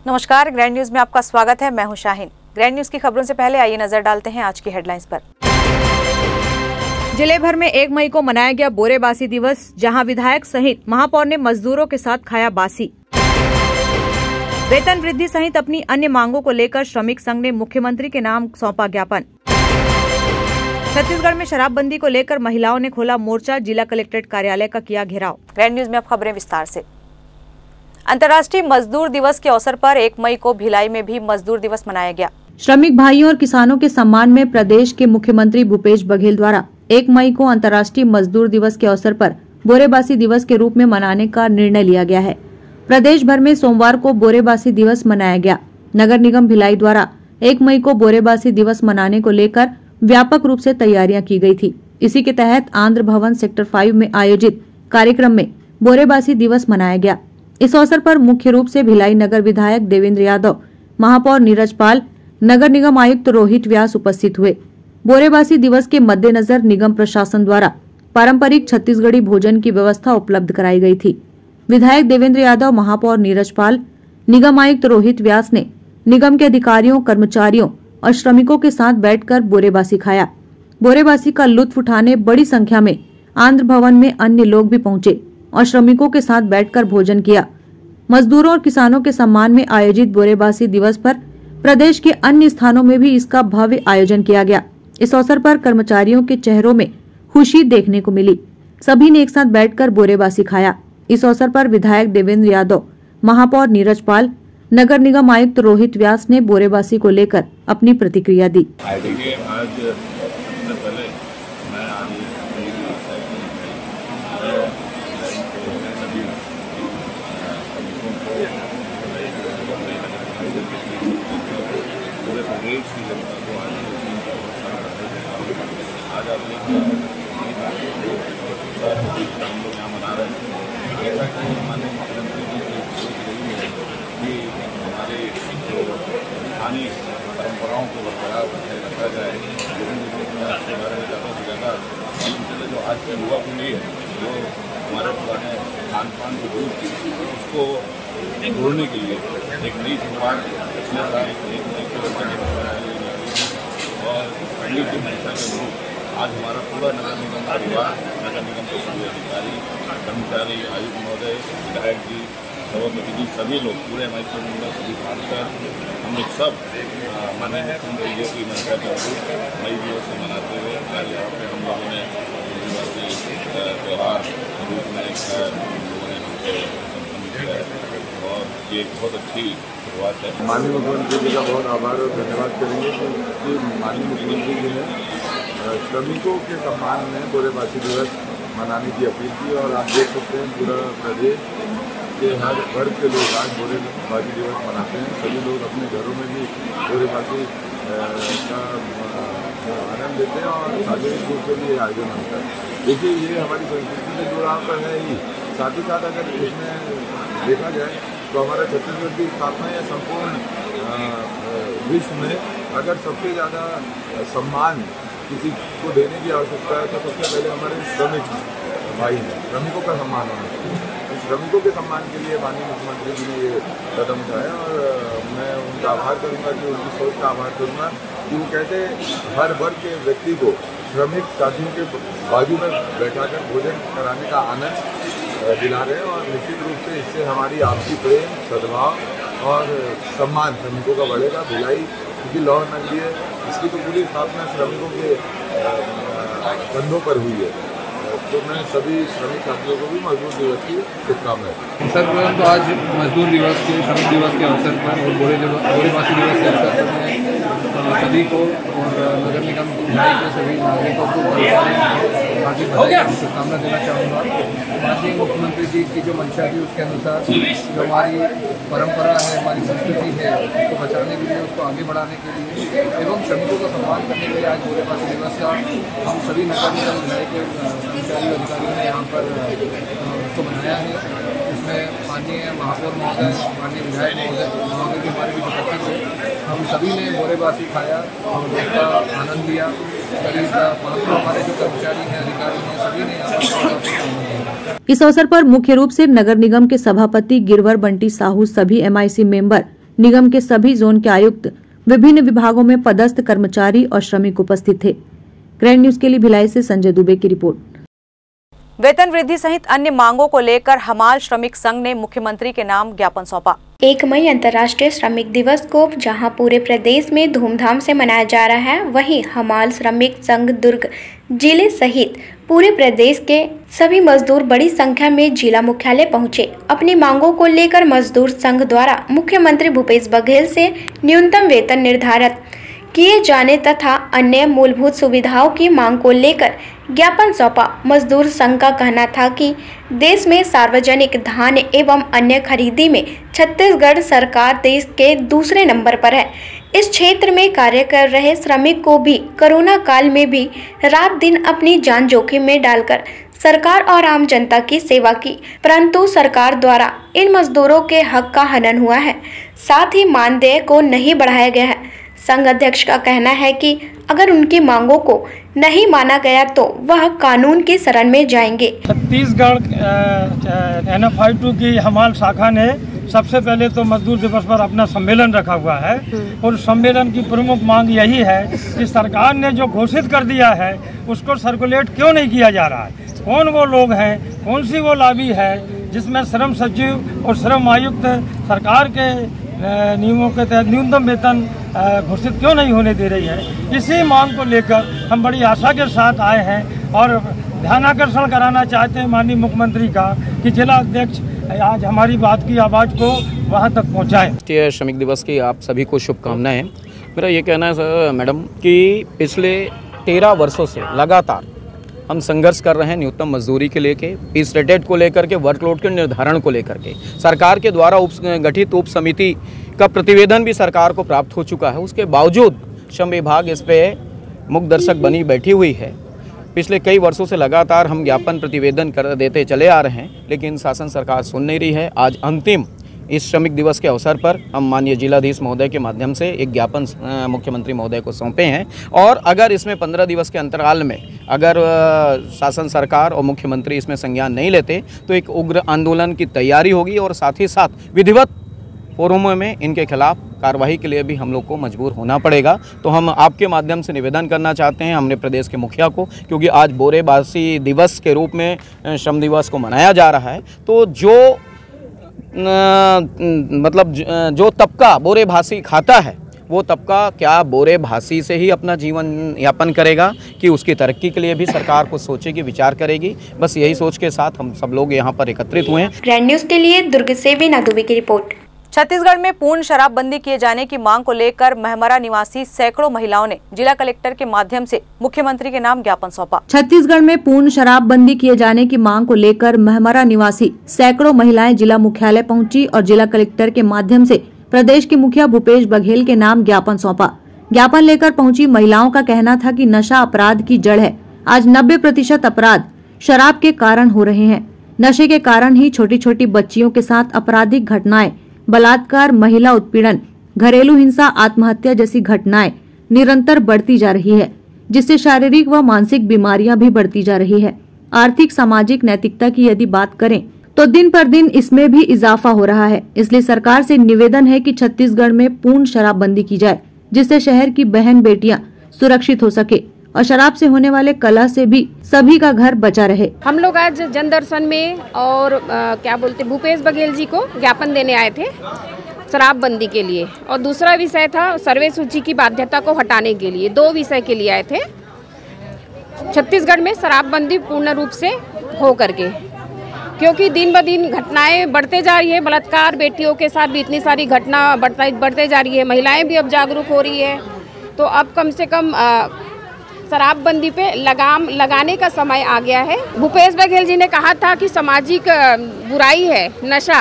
नमस्कार, grand news में आपका स्वागत है। मैं हूं शाहीन। ग्रैंड न्यूज की खबरों से पहले आइए नजर डालते हैं आज की हेडलाइंस पर। जिले भर में 1 मई को मनाया गया बोरेबासी दिवस, जहां विधायक सहित महापौर ने मजदूरों के साथ खाया बासी। वेतन वृद्धि सहित अपनी अन्य मांगों को लेकर श्रमिक संघ ने मुख्यमंत्री के नाम सौंपा ज्ञापन। छत्तीसगढ़ में शराबबंदी को लेकर महिलाओं ने खोला मोर्चा, जिला कलेक्ट्रेट कार्यालय का किया घेराव। ग्रैंड न्यूज में अब खबरें विस्तार से। अंतर्राष्ट्रीय मजदूर दिवस के अवसर पर 1 मई को भिलाई में भी मजदूर दिवस मनाया गया। श्रमिक भाइयों और किसानों के सम्मान में प्रदेश के मुख्यमंत्री भूपेश बघेल द्वारा 1 मई को अंतर्राष्ट्रीय मजदूर दिवस के अवसर पर बोरेबासी दिवस के रूप में मनाने का निर्णय लिया गया है। प्रदेश भर में सोमवार को बोरेबासी दिवस मनाया गया। नगर निगम भिलाई द्वारा 1 मई को बोरेबासी दिवस मनाने को लेकर व्यापक रूप से तैयारियां की गई थी। इसी के तहत आंध्र भवन सेक्टर 5 में आयोजित कार्यक्रम में बोरेबासी दिवस मनाया गया। इस अवसर पर मुख्य रूप से भिलाई नगर विधायक देवेंद्र यादव, महापौर नीरज पाल, नगर निगम आयुक्त रोहित व्यास उपस्थित हुए। बोरेबासी दिवस के मद्देनजर निगम प्रशासन द्वारा पारंपरिक छत्तीसगढ़ी भोजन की व्यवस्था उपलब्ध कराई गई थी। विधायक देवेंद्र यादव, महापौर नीरज पाल, निगम आयुक्त रोहित व्यास ने निगम के अधिकारियों, कर्मचारियों और श्रमिकों के साथ बैठकर बोरेबासी खाया। बोरेबासी का लुत्फ उठाने बड़ी संख्या में आंध्र भवन में अन्य लोग भी पहुंचे और श्रमिकों के साथ बैठकर भोजन किया। मजदूरों और किसानों के सम्मान में आयोजित बोरेबासी दिवस पर प्रदेश के अन्य स्थानों में भी इसका भव्य आयोजन किया गया। इस अवसर पर कर्मचारियों के चेहरों में खुशी देखने को मिली। सभी ने एक साथ बैठकर बोरेबासी खाया। इस अवसर पर विधायक देवेंद्र यादव, महापौर नीरज पाल, नगर निगम आयुक्त रोहित व्यास ने बोरेबासी को लेकर अपनी प्रतिक्रिया दी। आज आप यहाँ मना रहे हैं, ऐसा कि हमारे मुख्यमंत्री जी की सोच रही है कि हमारे जो स्थानीय परंपराओं को बरकरार रखा जाए। इसके बारे में ज़्यादा से ज़्यादा मालूम चले। जो आज की युवा पीढ़ी है, जो हमारे पुराने खान पान की दूर थी, उसको जोड़ने के लिए एक नई शुरुआत पिछले साल 1 मई को और पहली की मंशा के अनुरूप आज हमारा पूरा नगर निगम परिवार, नगर निगम के सभी अधिकारी, कर्मचारी, आयुक्त महोदय, विधायक जी, सभापति जी, सभी लोग, पूरे हमारे सभी सांसद, हम लोग सब माननीय मुख्यमंत्री जी की मंशा के अनुरूप मई दिवस को मनाते हुए आज यहाँ पे हम लोगों ने बोरेबासी त्यौहार के रूप में संपन्न किया है और ये एक बहुत अच्छी शुरुआत है। माननीय मुख्यमंत्री जी का बहुत आभार और धन्यवाद करेंगे कि माननीय मुख्यमंत्री जी ने श्रमिकों के सम्मान में बोरेबासी दिवस मनाने की अपील की और आप देख सकते हैं पूरा प्रदेश के हर वर्ग के लोग आज बोरेबासी दिवस मनाते हैं। सभी लोग अपने घरों में भी बोरेबासी का आनंद लेते हैं और सार्वजनिक रूप से भी आयोजन होता है। देखिए, ये हमारी संस्कृति से जुड़ाव तो है ही, साथ ही साथ अगर इसमें देखा जाए तो हमारा छत्तीसगढ़ की स्थापना या संपूर्ण विश्व में अगर सबसे ज़्यादा सम्मान किसी को देने की आवश्यकता है तो सबसे पहले हमारे श्रमिक भाई हैं। श्रमिकों का सम्मान होना चाहिए। श्रमिकों के सम्मान के लिए माननीय मुख्यमंत्री जी ने ये कदम उठाया और मैं उनका आभार करूँगा, कि उनकी सोच का आभार करूँगा कि वो कहते हर वर्ग के व्यक्ति को श्रमिक साथियों के बाजू में बैठाकर भोजन कराने का आनंद दिला रहे हैं और निश्चित रूप से इससे हमारी आपसी प्रेम, सद्भाव और सम्मान श्रमिकों का बढ़ेगा। भिलाई क्योंकि लौह नगरी है, इसकी तो पूरी स्थापना श्रमिकों के कंधों पर हुई है। तो मैं सभी श्रमिक साथियों को भी मजदूर दिवस की शुभकामनाएं। सर्वप्रथम तो आज मजदूर दिवस के, श्रमिक दिवस के अवसर पर और बोरेबासी दिवस के अवसर पर मैं सभी को और नगर निगम भिलाई के सभी नागरिकों को हार्दिक बधाई और शुभकामना देना चाहूँगा। माननीय मुख्यमंत्री जी की जो मंशा थी उसके अनुसार जो हमारी परंपरा है, हमारी संस्कृति है, उसको बचाने के लिए, उसको आगे बढ़ाने के लिए एवं श्रमिकों का सम्मान करने के लिए आज बोरेबासी दिवस का हम सभी नगर निगम भिलाई के अधिकारियों ने यहाँ पर उसको बनाया है। इसमें माननीय महापौर महोदय, माननीय विधायक महोदय के हमारे भी उपस्थित हुए। हम सभी ने बोरेबासी खाया और उसका आनंद लिया। करीब 500 हमारे जो कर्मचारी हैं, अधिकारी हैं, सभी ने यहाँ इस अवसर पर मुख्य रूप से नगर निगम के सभापति गिरवर बंटी साहू, सभी MIC मेंबर, निगम के सभी जोन के आयुक्त, विभिन्न विभागों में पदस्थ कर्मचारी और श्रमिक उपस्थित थे। ग्रैंड न्यूज के लिए भिलाई से संजय दुबे की रिपोर्ट। वेतन वृद्धि सहित अन्य मांगों को लेकर हमाल श्रमिक संघ ने मुख्यमंत्री के नाम ज्ञापन सौंपा। 1 मई अंतर्राष्ट्रीय श्रमिक दिवस को जहां पूरे प्रदेश में धूमधाम से मनाया जा रहा है, वहीं हमाल श्रमिक संघ दुर्ग जिले सहित पूरे प्रदेश के सभी मजदूर बड़ी संख्या में जिला मुख्यालय पहुंचे। अपनी मांगों को लेकर मजदूर संघ द्वारा मुख्यमंत्री भूपेश बघेल से न्यूनतम वेतन निर्धारित किए जाने तथा अन्य मूलभूत सुविधाओं की मांग को लेकर ज्ञापन सौंपा। मजदूर संघ का कहना था कि देश में सार्वजनिक धान्य एवं अन्य खरीदी में छत्तीसगढ़ सरकार देश के दूसरे नंबर पर है। इस क्षेत्र में कार्य कर रहे श्रमिक को भी कोरोना काल में भी रात दिन अपनी जान जोखिम में डालकर सरकार और आम जनता की सेवा की, परंतु सरकार द्वारा इन मजदूरों के हक का हनन हुआ है। साथ ही मानदेय को नहीं बढ़ाया गया है। संघ अध्यक्ष का कहना है कि अगर उनकी मांगों को नहीं माना गया तो वह कानून की शरण में जाएंगे। छत्तीसगढ़ NFI2 की हमाल शाखा ने सबसे पहले तो मजदूर दिवस पर अपना सम्मेलन रखा हुआ है और सम्मेलन की प्रमुख मांग यही है कि सरकार ने जो घोषित कर दिया है उसको सर्कुलेट क्यों नहीं किया जा रहा है। कौन वो लोग हैं, कौन सी वो लॉबी है जिसमें श्रम सचिव और श्रम आयुक्त सरकार के नियमों के तहत न्यूनतम वेतन घोषित क्यों नहीं होने दे रही है। इसी मांग को लेकर हम बड़ी आशा के साथ आए हैं और ध्यानाकर्षण कराना चाहते हैं माननीय मुख्यमंत्री का कि जिला अध्यक्ष आज हमारी बात की आवाज़ को वहां तक पहुंचाएं। राष्ट्रीय श्रमिक दिवस की आप सभी को शुभकामनाएं। मेरा ये कहना है मैडम कि पिछले 13 वर्षों से लगातार हम संघर्ष कर रहे हैं न्यूनतम मजदूरी के लेके, इस रेट को लेकर के, वर्कलोड के निर्धारण को लेकर के। सरकार के द्वारा गठित उप समिति का प्रतिवेदन भी सरकार को प्राप्त हो चुका है। उसके बावजूद श्रम विभाग इस पे मुख्य दर्शक बनी बैठी हुई है। पिछले कई वर्षों से लगातार हम ज्ञापन प्रतिवेदन कर देते चले आ रहे हैं, लेकिन शासन सरकार सुन नहीं रही है। आज अंतिम इस श्रमिक दिवस के अवसर पर हम माननीय जिलाधीश महोदय के माध्यम से एक ज्ञापन मुख्यमंत्री महोदय को सौंपे हैं और अगर इसमें 15 दिवस के अंतराल में अगर शासन सरकार और मुख्यमंत्री इसमें संज्ञान नहीं लेते तो एक उग्र आंदोलन की तैयारी होगी और साथ ही साथ विधिवत फोरमों में इनके खिलाफ कार्रवाई के लिए भी हम लोग को मजबूर होना पड़ेगा। तो हम आपके माध्यम से निवेदन करना चाहते हैं हमने प्रदेश के मुखिया को, क्योंकि आज बोरेबासी दिवस के रूप में श्रम दिवस को मनाया जा रहा है, तो जो तबका बोरेभाषी खाता है वो तबका क्या बोरेभाषी से ही अपना जीवन यापन करेगा कि उसकी तरक्की के लिए भी सरकार को सोचेगी, विचार करेगी। बस यही सोच के साथ हम सब लोग यहाँ पर एकत्रित हुए हैं। ग्रैंड न्यूज के लिए दुर्ग से वीना दुबे की रिपोर्ट। छत्तीसगढ़ में पूर्ण शराबबंदी किए जाने की मांग को लेकर महमरा निवासी सैकड़ों महिलाओं ने जिला कलेक्टर के माध्यम से मुख्यमंत्री के नाम ज्ञापन सौंपा। छत्तीसगढ़ में पूर्ण शराबबंदी किए जाने की मांग को लेकर महमरा निवासी सैकड़ों महिलाएं जिला मुख्यालय पहुंची और जिला कलेक्टर के माध्यम से प्रदेश के मुखिया भूपेश बघेल के नाम ज्ञापन सौंपा। ज्ञापन लेकर पहुंची महिलाओं का कहना था कि नशा अपराध की जड़ है। आज 90% अपराध शराब के कारण हो रहे हैं। नशे के कारण ही छोटी छोटी बच्चियों के साथ आपराधिक घटनाएं, बलात्कार, महिला उत्पीड़न, घरेलू हिंसा, आत्महत्या जैसी घटनाएं निरंतर बढ़ती जा रही है, जिससे शारीरिक व मानसिक बीमारियां भी बढ़ती जा रही है। आर्थिक, सामाजिक नैतिकता की यदि बात करें तो दिन पर दिन इसमें भी इजाफा हो रहा है। इसलिए सरकार से निवेदन है कि छत्तीसगढ़ में पूर्ण शराबबंदी की जाए, जिससे शहर की बहन बेटियां सुरक्षित हो सके और शराब से होने वाले कलह से भी सभी का घर बचा रहे। हम लोग आज जन दर्शन में और भूपेश बघेल जी को ज्ञापन देने आए थे शराबबंदी के लिए, और दूसरा विषय था सर्वे सूची की बाध्यता को हटाने के लिए। 2 विषय के लिए आए थे। छत्तीसगढ़ में शराबबंदी पूर्ण रूप से हो करके, क्योंकि दिन ब दिन घटनाएं बढ़ते जा रही है। बलात्कार, बेटियों के साथ भी इतनी सारी घटना बढ़ते जा रही है। महिलाएं भी अब जागरूक हो रही है। तो अब कम से कम शराबबंदी पे लगाम लगाने का समय आ गया है। भूपेश बघेल जी ने कहा था कि सामाजिक बुराई है नशा,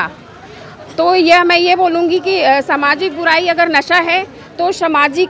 तो मैं ये बोलूँगी कि सामाजिक बुराई अगर नशा है तो सामाजिक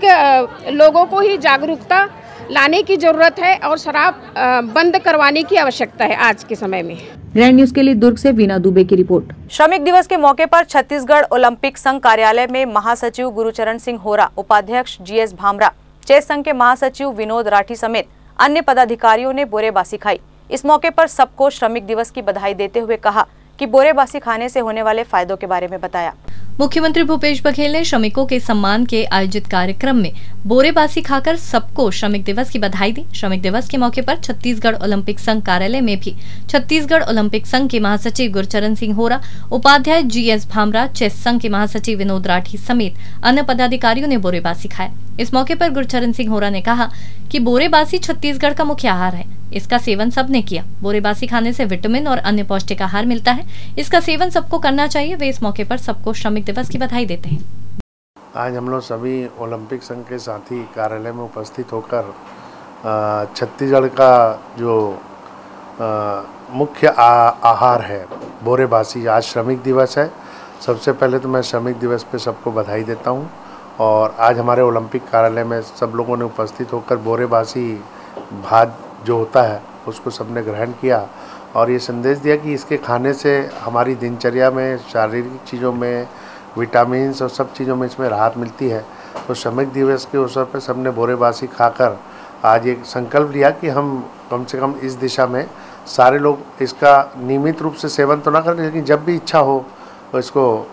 लोगों को ही जागरूकता लाने की जरूरत है और शराब बंद करवाने की आवश्यकता है आज के समय में। ग्रैंड न्यूज के लिए दुर्ग से वीना दुबे की रिपोर्ट। श्रमिक दिवस के मौके पर छत्तीसगढ़ ओलंपिक संघ कार्यालय में महासचिव गुरुचरण सिंह होरा, उपाध्यक्ष GS भामरा, चेस संघ के महासचिव विनोद राठी समेत अन्य पदाधिकारियों ने बोरेबासी खाई। इस मौके पर सबको श्रमिक दिवस की बधाई देते हुए कहा कि बोरेबासी खाने से होने वाले फायदों के बारे में बताया। मुख्यमंत्री भूपेश बघेल ने श्रमिकों के सम्मान के आयोजित कार्यक्रम में बोरेबासी खाकर सबको श्रमिक दिवस की बधाई दी। श्रमिक दिवस के मौके पर छत्तीसगढ़ ओलंपिक संघ कार्यालय में भी छत्तीसगढ़ ओलंपिक संघ के महासचिव गुरचरण सिंह होरा, उपाध्याय GS भामरा, चेस संघ के महासचिव विनोद राठी समेत अन्य पदाधिकारियों ने बोरेबासी खाया। इस मौके पर गुरचरण सिंह होरा ने कहा कि बोरेबासी छत्तीसगढ़ का मुख्य आहार है। इसका सेवन सबने किया। बोरेबासी खाने से विटामिन और अन्य पौष्टिक आहार मिलता है। इसका सेवन सबको करना चाहिए। वे इस मौके पर सबको श्रमिक दिवस की बधाई देते हैं। आज हम लोग सभी ओलंपिक संघ के साथी कार्यालय में उपस्थित होकर छत्तीसगढ़ का जो मुख्य आहार है बोरेबासी, आज श्रमिक दिवस है। सबसे पहले तो मैं श्रमिक दिवस पे सबको बधाई देता हूँ। और आज हमारे ओलंपिक कार्यालय में सब लोगों ने उपस्थित होकर बोरेबासी भात जो होता है उसको सबने ग्रहण किया और ये संदेश दिया कि इसके खाने से हमारी दिनचर्या में, शारीरिक चीज़ों में, विटामिन्स और सब चीज़ों में इसमें राहत मिलती है। तो श्रमिक दिवस के अवसर पर सबने बोरेबासी खाकर आज एक संकल्प लिया कि हम कम से कम इस दिशा में सारे लोग इसका नियमित रूप से सेवन तो ना करें, लेकिन जब भी इच्छा हो तो इसको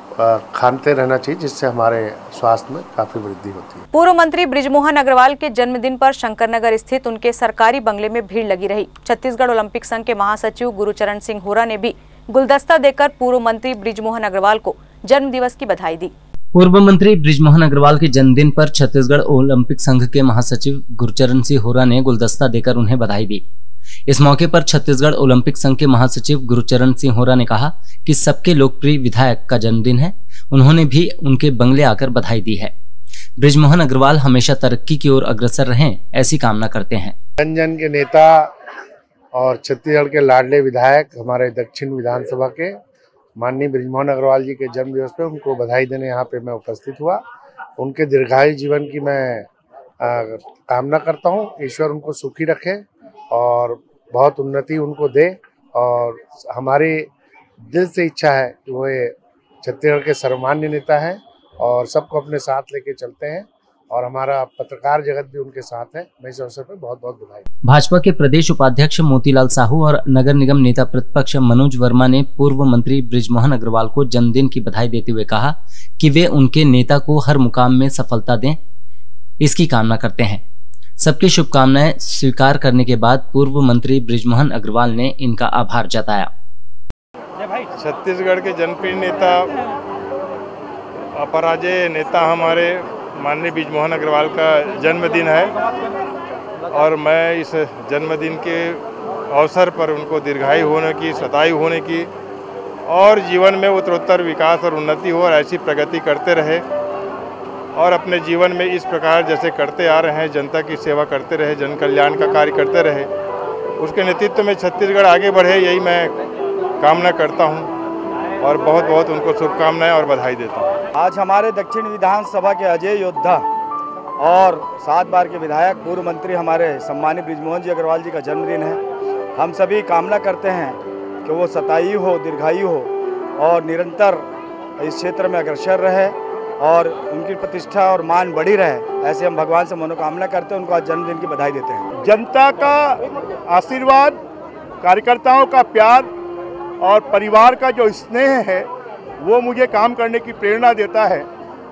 खाते रहना चाहिए, जिससे हमारे स्वास्थ्य में काफी वृद्धि होती है। पूर्व मंत्री बृजमोहन अग्रवाल के जन्मदिन पर शंकरनगर स्थित उनके सरकारी बंगले में भीड़ लगी रही। छत्तीसगढ़ ओलंपिक संघ के महासचिव गुरचरण सिंह होरा ने भी गुलदस्ता देकर पूर्व मंत्री बृजमोहन अग्रवाल को जन्म दिवस की बधाई दी। पूर्व मंत्री बृजमोहन अग्रवाल के जन्मदिन पर छत्तीसगढ़ ओलंपिक संघ के महासचिव गुरचरण सिंह होरा ने गुलदस्ता देकर उन्हें बधाई दी। इस मौके पर छत्तीसगढ़ ओलंपिक संघ के महासचिव गुरचरण सिंह होरा ने कहा कि सबके लोकप्रिय विधायक का जन्मदिन है। उन्होंने भी उनके बंगले आकर बधाई दी है। बृजमोहन अग्रवाल हमेशा तरक्की की ओर अग्रसर रहें, ऐसी कामना करते हैं। जन जन के नेता और छत्तीसगढ़ के लाडले विधायक हमारे दक्षिण विधानसभा के माननीय बृजमोहन अग्रवाल जी के जन्म दिवस पे उनको बधाई देने यहाँ पे मैं उपस्थित हुआ। उनके दीर्घायु जीवन की मैं कामना करता हूँ। ईश्वर उनको सुखी रखे और बहुत उन्नति उनको दे। और हमारी दिल से इच्छा है कि वो छत्तीसगढ़ के सर्वमान्य नेता हैं और सबको अपने साथ लेके चलते हैं और हमारा पत्रकार जगत भी उनके साथ है। मैं इस अवसर पर बहुत बहुत बधाई। भाजपा के प्रदेश उपाध्यक्ष मोतीलाल साहू और नगर निगम नेता प्रतिपक्ष मनोज वर्मा ने पूर्व मंत्री बृजमोहन अग्रवाल को जन्मदिन की बधाई देते हुए कहा कि वे उनके नेता को हर मुकाम में सफलता दें, इसकी कामना करते हैं। सबकी शुभकामनाएं स्वीकार करने के बाद पूर्व मंत्री बृजमोहन अग्रवाल ने इनका आभार जताया। छत्तीसगढ़ के जनप्रिय नेता, अपराजय नेता हमारे माननीय बृजमोहन अग्रवाल का जन्मदिन है और मैं इस जन्मदिन के अवसर पर उनको दीर्घायु होने की, शतायु होने की और जीवन में उत्तरोत्तर विकास और उन्नति हो और ऐसी प्रगति करते रहे और अपने जीवन में इस प्रकार जैसे करते आ रहे हैं, जनता की सेवा करते रहे, जन कल्याण का कार्य करते रहे, उसके नेतृत्व में छत्तीसगढ़ आगे बढ़े, यही मैं कामना करता हूं और बहुत बहुत उनको शुभकामनाएं और बधाई देता हूं। आज हमारे दक्षिण विधानसभा के अजय योद्धा और 7 बार के विधायक पूर्व मंत्री हमारे सम्मानित बृजमोहन जी अग्रवाल जी का जन्मदिन है। हम सभी कामना करते हैं कि वो शतायु हो, दीर्घायु हो और निरंतर इस क्षेत्र में अग्रसर रहे और उनकी प्रतिष्ठा और मान बढ़ी रहे, ऐसे हम भगवान से मनोकामना करते हैं। उनको आज जन्मदिन की बधाई देते हैं। जनता का आशीर्वाद, कार्यकर्ताओं का प्यार और परिवार का जो स्नेह है वो मुझे काम करने की प्रेरणा देता है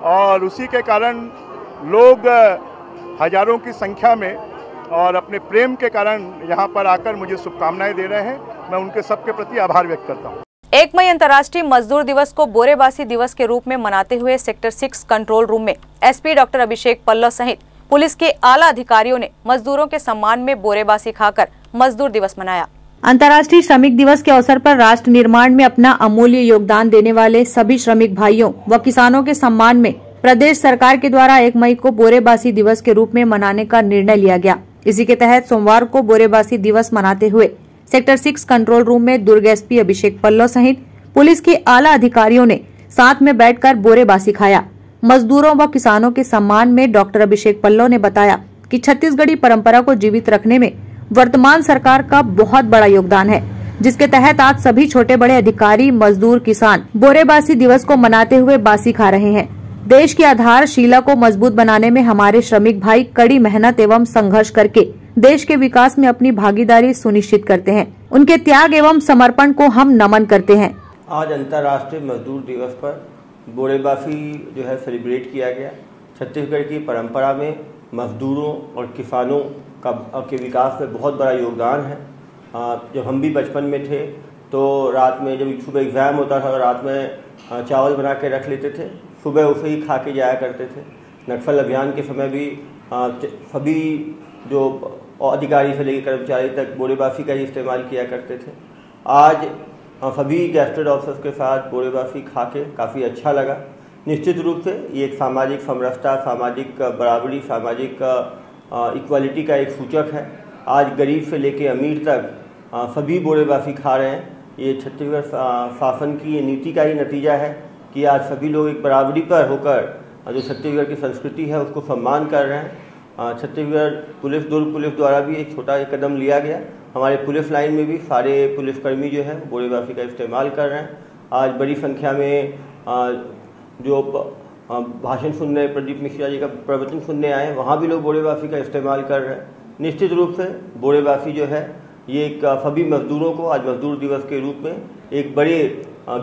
और उसी के कारण लोग हजारों की संख्या में और अपने प्रेम के कारण यहाँ पर आकर मुझे शुभकामनाएं दे रहे हैं। मैं उनके सबके प्रति आभार व्यक्त करता हूँ। 1 मई अंतर्राष्ट्रीय मजदूर दिवस को बोरेबासी दिवस के रूप में मनाते हुए सेक्टर 6 कंट्रोल रूम में एसपी डॉक्टर अभिषेक पल्लव सहित पुलिस के आला अधिकारियों ने मजदूरों के सम्मान में बोरेबासी खाकर मजदूर दिवस मनाया। अंतर्राष्ट्रीय श्रमिक दिवस के अवसर पर राष्ट्र निर्माण में अपना अमूल्य योगदान देने वाले सभी श्रमिक भाइयों व किसानों के सम्मान में प्रदेश सरकार के द्वारा 1 मई को बोरेबासी दिवस के रूप में मनाने का निर्णय लिया गया। इसी के तहत सोमवार को बोरेबासी दिवस मनाते हुए सेक्टर 6 कंट्रोल रूम में दुर्ग एसपी अभिषेक पल्लव सहित पुलिस के आला अधिकारियों ने साथ में बैठकर बोरेबासी खाया। मजदूरों व किसानों के सम्मान में डॉक्टर अभिषेक पल्लव ने बताया कि छत्तीसगढ़ी परंपरा को जीवित रखने में वर्तमान सरकार का बहुत बड़ा योगदान है, जिसके तहत आज सभी छोटे बड़े अधिकारी, मजदूर, किसान बोरेबासी दिवस को मनाते हुए बासी खा रहे हैं। देश की आधारशिला को मजबूत बनाने में हमारे श्रमिक भाई कड़ी मेहनत एवं संघर्ष करके देश के विकास में अपनी भागीदारी सुनिश्चित करते हैं। उनके त्याग एवं समर्पण को हम नमन करते हैं। आज अंतर्राष्ट्रीय मजदूर दिवस पर बोरेबासी जो है सेलिब्रेट किया गया। छत्तीसगढ़ की परंपरा में मजदूरों और किसानों के विकास में बहुत बड़ा योगदान है। जब हम भी बचपन में थे तो रात में जब सुबह एग्ज़ाम होता था, रात में चावल बना के रख लेते थे, सुबह उसे ही खा के जाया करते थे। नक्सल अभियान के समय भी सभी जो अधिकारी से लेकर कर्मचारी तक बोरेबासी का ही इस्तेमाल किया करते थे। आज सभी गैस्टेड ऑफिसर्स के साथ बोरेबासी खा के काफ़ी अच्छा लगा। निश्चित रूप से ये एक सामाजिक समरसता, सामाजिक बराबरी, सामाजिक इक्वालिटी का एक सूचक है। आज गरीब से लेकर अमीर तक सभी बोरेबासी खा रहे हैं। ये छत्तीसगढ़ शासन की ये नीति का ही नतीजा है कि आज सभी लोग एक बराबरी पर होकर जो छत्तीसगढ़ की संस्कृति है उसको सम्मान कर रहे हैं। छत्तीसगढ़ पुलिस, दुर्ग पुलिस द्वारा भी एक छोटा कदम लिया गया। हमारे पुलिस लाइन में भी सारे पुलिसकर्मी जो है बोरेबासी का इस्तेमाल कर रहे हैं। आज बड़ी संख्या में जो भाषण सुनने, प्रदीप मिश्रा जी का प्रवचन सुनने आए, वहाँ भी लोग बोरेबासी का इस्तेमाल कर रहे हैं। निश्चित रूप से बोरेबासी जो है ये एक सभी मजदूरों को आज मजदूर दिवस के रूप में एक बड़े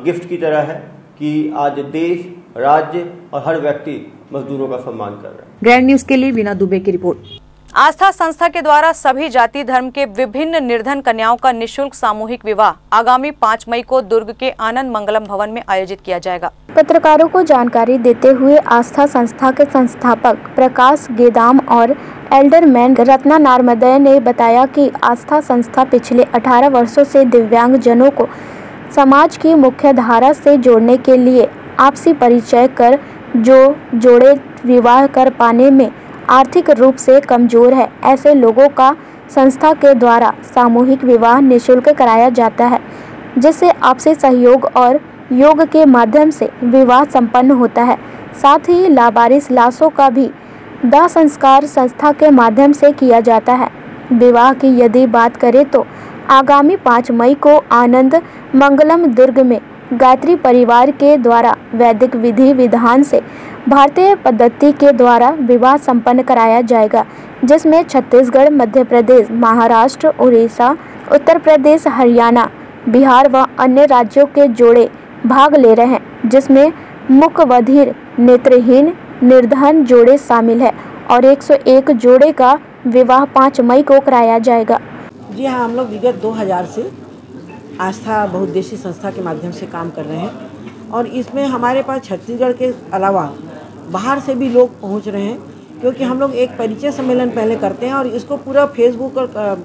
गिफ्ट की तरह है कि आज देश, राज्य और हर व्यक्ति मजदूरों का सम्मान कर रहा है। ग्रैंड न्यूज के लिए वीना दुबे की रिपोर्ट। आस्था संस्था के द्वारा सभी जाति धर्म के विभिन्न निर्धन कन्याओं का निःशुल्क सामूहिक विवाह आगामी 5 मई को दुर्ग के आनंद मंगलम भवन में आयोजित किया जाएगा। पत्रकारों को जानकारी देते हुए आस्था संस्था के संस्थापक प्रकाश गेदाम और एल्डरमैन रत्ना नार्मदय ने बताया कि आस्था संस्था पिछले 18 वर्षों से दिव्यांग जनों को समाज की मुख्य धारा से जोड़ने के लिए आपसी परिचय कर जो जोड़े विवाह कर पाने में आर्थिक रूप से कमजोर है, ऐसे लोगों का संस्था के द्वारा सामूहिक विवाह निःशुल्क कराया जाता है, जिससे आपसी सहयोग और योग के माध्यम से विवाह संपन्न होता है। साथ ही लावारिस लाशों का भी दाह संस्कार संस्था के माध्यम से किया जाता है। विवाह की यदि बात करें तो आगामी 5 मई को आनंद मंगलम दुर्ग में गायत्री परिवार के द्वारा वैदिक विधि विधान से भारतीय पद्धति के द्वारा विवाह संपन्न कराया जाएगा, जिसमें छत्तीसगढ़, मध्य प्रदेश, महाराष्ट्र, उड़ीसा, उत्तर प्रदेश, हरियाणा, बिहार व अन्य राज्यों के जोड़े भाग ले रहे हैं, जिसमें मूकबधिर, नेत्रहीन, निर्धन जोड़े शामिल है और 101 जोड़े का विवाह 5 मई को कराया जाएगा। जी हाँ, हम लोग विगत 2000 से आस्था बहुउद्देशीय संस्था के माध्यम से काम कर रहे हैं और इसमें हमारे पास छत्तीसगढ़ के अलावा बाहर से भी लोग पहुंच रहे हैं, क्योंकि हम लोग एक परिचय सम्मेलन पहले करते हैं और इसको पूरा फेसबुक और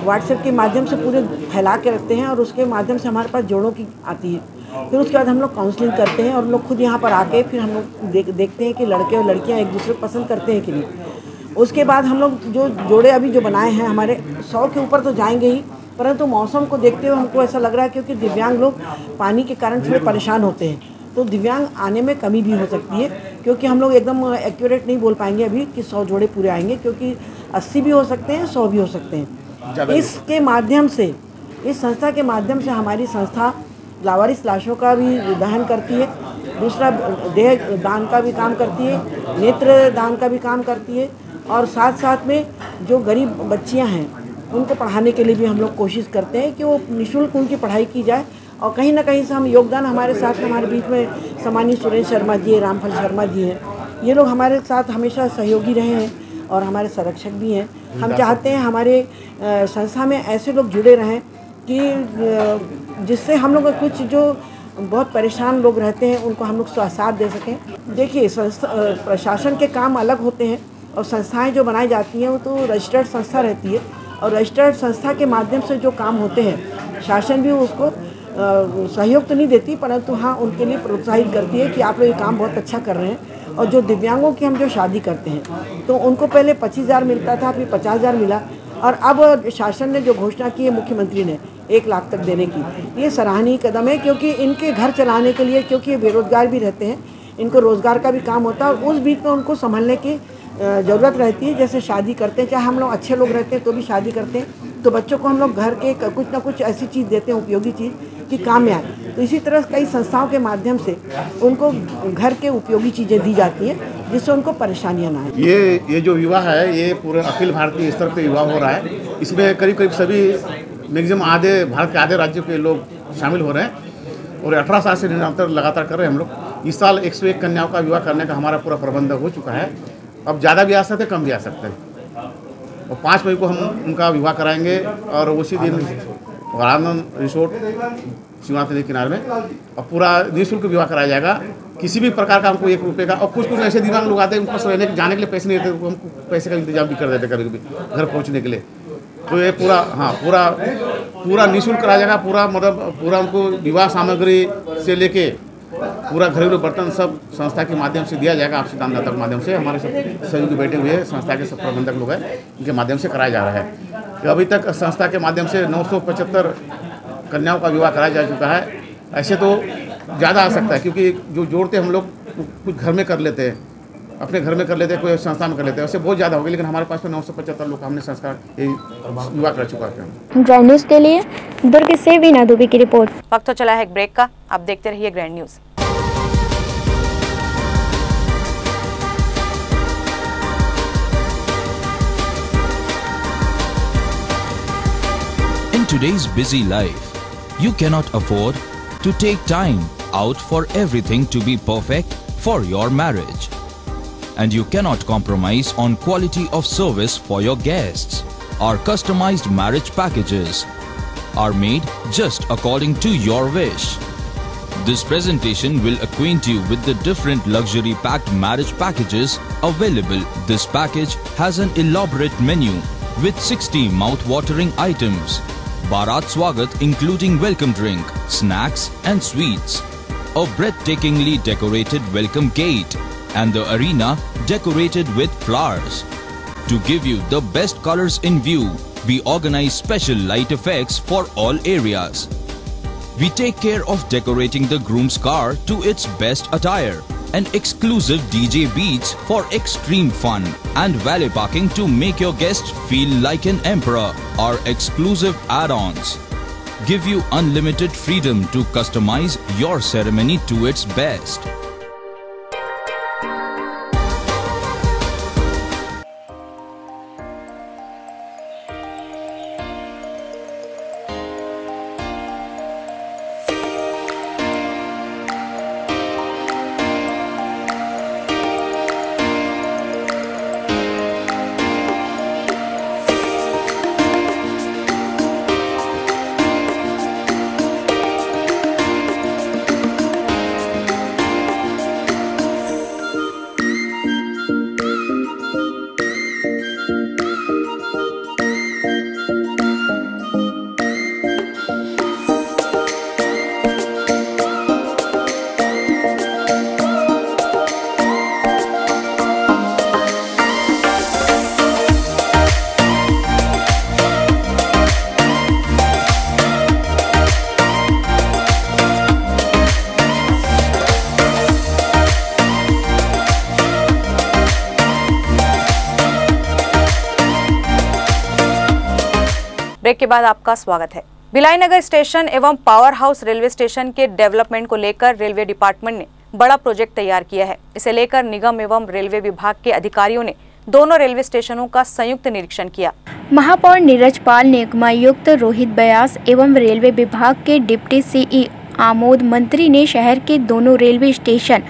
व्हाट्सएप के माध्यम से पूरे फैला के रखते हैं और उसके माध्यम से हमारे पास जोड़ों की आती है। फिर उसके बाद हम लोग काउंसलिंग करते हैं और लोग खुद यहाँ पर आके फिर हम लोग देखते हैं कि लड़के और लड़कियाँ एक दूसरे को पसंद करते हैं कि नहीं। उसके बाद हम लोग जो जोड़े अभी जो बनाए हैं हमारे 100 के ऊपर तो जाएंगे ही, परंतु मौसम को देखते हुए हमको ऐसा लग रहा है क्योंकि दिव्यांग लोग पानी के कारण थोड़े परेशान होते हैं, तो दिव्यांग आने में कमी भी हो सकती है, क्योंकि हम लोग एकदम एक्यूरेट नहीं बोल पाएंगे अभी कि 100 जोड़े पूरे आएंगे, क्योंकि 80 भी हो सकते हैं, 100 भी हो सकते हैं। इसके माध्यम से, इस संस्था के माध्यम से हमारी संस्था लावारिस लाशों का भी दहन करती है, दूसरा देह दान का भी काम करती है, नेत्र दान का भी काम करती है और साथ साथ में जो गरीब बच्चियां हैं उनको पढ़ाने के लिए भी हम लोग कोशिश करते हैं कि वो निःशुल्क उनकी पढ़ाई की जाए। और कहीं ना कहीं से हम योगदान हमारे साथ हमारे बीच में सम्मानीय सुरेश शर्मा जी, रामफल शर्मा जी हैं, ये लोग हमारे साथ हमेशा सहयोगी रहे हैं और हमारे संरक्षक भी हैं। हम चाहते हैं हमारे संस्था में ऐसे लोग जुड़े रहें कि जिससे हम लोग कुछ जो बहुत परेशान लोग रहते हैं उनको हम लोग साथ दे सकें। देखिए, प्रशासन के काम अलग होते हैं और संस्थाएं जो बनाई जाती हैं वो तो रजिस्टर्ड संस्था रहती है और रजिस्टर्ड संस्था के माध्यम से जो काम होते हैं शासन भी उसको सहयोग तो नहीं देती, परंतु हाँ उनके लिए प्रोत्साहित करती है कि आप लोग ये काम बहुत अच्छा कर रहे हैं। और जो दिव्यांगों की हम जो शादी करते हैं तो उनको पहले 25,000 मिलता था, फिर 50,000 मिला और अब शासन ने जो घोषणा की है मुख्यमंत्री ने 1 लाख तक देने की, ये सराहनीय कदम है, क्योंकि इनके घर चलाने के लिए, क्योंकि ये बेरोजगार भी रहते हैं, इनको रोज़गार का भी काम होता है और उस बीच में उनको संभलने की ज़रूरत रहती है। जैसे शादी करते हैं, चाहे हम लोग अच्छे लोग रहते हैं तो भी शादी करते हैं, तो बच्चों को हम लोग घर के कुछ ना कुछ ऐसी चीज़ देते हैं, उपयोगी चीज़ कि काम में आए। तो इसी तरह कई संस्थाओं के माध्यम से उनको घर के उपयोगी चीज़ें दी जाती हैं जिससे उनको परेशानियां ना आए। ये जो विवाह है ये पूरे अखिल भारतीय स्तर पर विवाह हो रहा है। इसमें करीब करीब सभी मैक्सिमम आधे भारत के आधे राज्यों के लोग शामिल हो रहे हैं और 18 साल से निरंतर लगातार कर रहे हैं हम लोग। इस साल 101 कन्याओं का विवाह करने का हमारा पूरा प्रबंध हो चुका है। अब ज़्यादा भी आ सकते, कम भी आ सकते हैं। और 5 मई को हम उनका विवाह कराएंगे और उसी दिन आनंद रिसोर्ट शिवनाथ नदी किनारे में और पूरा निःशुल्क विवाह कराया जाएगा। किसी भी प्रकार का हमको 1 रुपये का, और कुछ ऐसे दिमाग लोग आते हैं उनको रहने जाने के लिए पैसे नहीं देते, तो हमको पैसे का इंतजाम भी कर देते कभी कभी घर पहुँचने के लिए। तो ये पूरा पूरा निःशुल्क कराया जाएगा। पूरा उनको विवाह सामग्री से लेके पूरा घरेलू बर्तन सब संस्था के माध्यम से दिया जाएगा। आपसी दानदाता के माध्यम से हमारे सब सहयोगी बैठे हुए हैं, संस्था के सब प्रबंधक लोग हैं, इनके माध्यम से कराया जा रहा है। तो अभी तक संस्था के माध्यम से 975 कन्याओं का विवाह कराया जा चुका है। ऐसे तो ज़्यादा आ सकता है, क्योंकि जो जोड़ते हम लोग कुछ घर में कर लेते हैं, अपने घर में कर लेते हैं, कोई संस्था में कर लेते हैं, वैसे बहुत ज़्यादा हो गया। लेकिन हमारे पास तो 975 लोग हमने संस्था विवाह कर चुका है। ग्रैंड न्यूज़ के लिए दुर्ग से वीना दुबे की रिपोर्ट। वक्त तो चला है एक ब्रेक का, आप देखते रहिए grand news. In today's busy life, you cannot afford to take time out for everything to be perfect for your marriage. And you cannot compromise on quality of service for your guests. Our customized marriage packages are made just according to your wish. This presentation will acquaint you with the different luxury packed marriage packages available. This package has an elaborate menu with 60 mouth-watering items. Bharat Swagat including welcome drink, snacks and sweets. A breathtakingly decorated welcome gate and the arena decorated with flowers. To give you the best colors in view, we organize special light effects for all areas. We take care of decorating the groom's car to its best attire and exclusive DJ beats for extreme fun and valet parking to make your guests feel like an emperor. Our exclusive add-ons give you unlimited freedom to customize your ceremony to its best. Break के बाद आपका स्वागत है। Bhilai Nagar station एवं power house railway station के development को लेकर railway department ने बड़ा प्रोजेक्ट तैयार किया है। इसे लेकर निगम एवं रेलवे विभाग के अधिकारियों ने दोनों रेलवे स्टेशनों का संयुक्त निरीक्षण किया। महापौर नीरज पाल, निगमायुक्त रोहित व्यास एवं रेलवे विभाग के डिप्टी सीई आमोद मंत्री ने शहर के दोनों रेलवे स्टेशन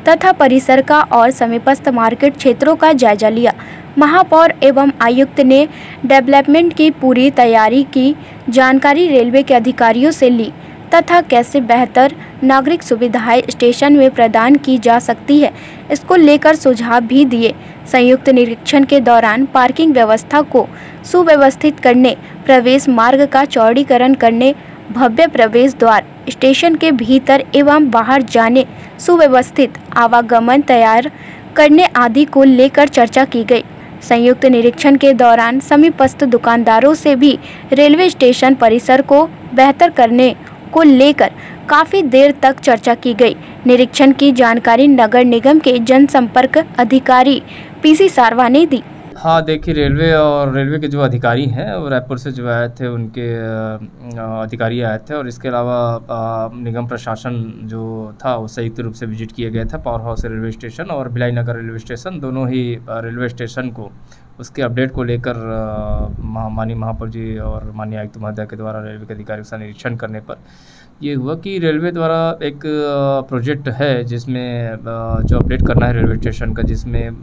तथा परिसर का और समीपस्थ मार्केट क्षेत्रों का जायजा लिया। महापौर एवं आयुक्त ने डेवलपमेंट की पूरी तैयारी की जानकारी रेलवे के अधिकारियों से ली तथा कैसे बेहतर नागरिक सुविधाएं स्टेशन में प्रदान की जा सकती है, इसको लेकर सुझाव भी दिए। संयुक्त निरीक्षण के दौरान पार्किंग व्यवस्था को सुव्यवस्थित करने, प्रवेश मार्ग का चौड़ीकरण करने, भव्य प्रवेश द्वार, स्टेशन के भीतर एवं बाहर जाने सुव्यवस्थित आवागमन तैयार करने आदि को लेकर चर्चा की गई। संयुक्त निरीक्षण के दौरान समीपस्थ दुकानदारों से भी रेलवे स्टेशन परिसर को बेहतर करने को लेकर काफ़ी देर तक चर्चा की गई। निरीक्षण की जानकारी नगर निगम के जनसंपर्क अधिकारी पीसी सारवा ने दी। हाँ देखिए, रेलवे के जो अधिकारी हैं वो रायपुर से जो आए थे, उनके अधिकारी आए थे और इसके अलावा निगम प्रशासन जो था वो संयुक्त रूप से विजिट किए गए थे। पावर हाउस रेलवे स्टेशन और भिलाई नगर रेलवे स्टेशन, दोनों ही रेलवे स्टेशन को उसके अपडेट को लेकर माननीय महापौर जी और माननीय आयुक्त महोदय के द्वारा रेलवे के अधिकारियों से निरीक्षण करने पर ये हुआ कि रेलवे द्वारा एक प्रोजेक्ट है जिसमें जो अपडेट करना है रेलवे स्टेशन का, जिसमें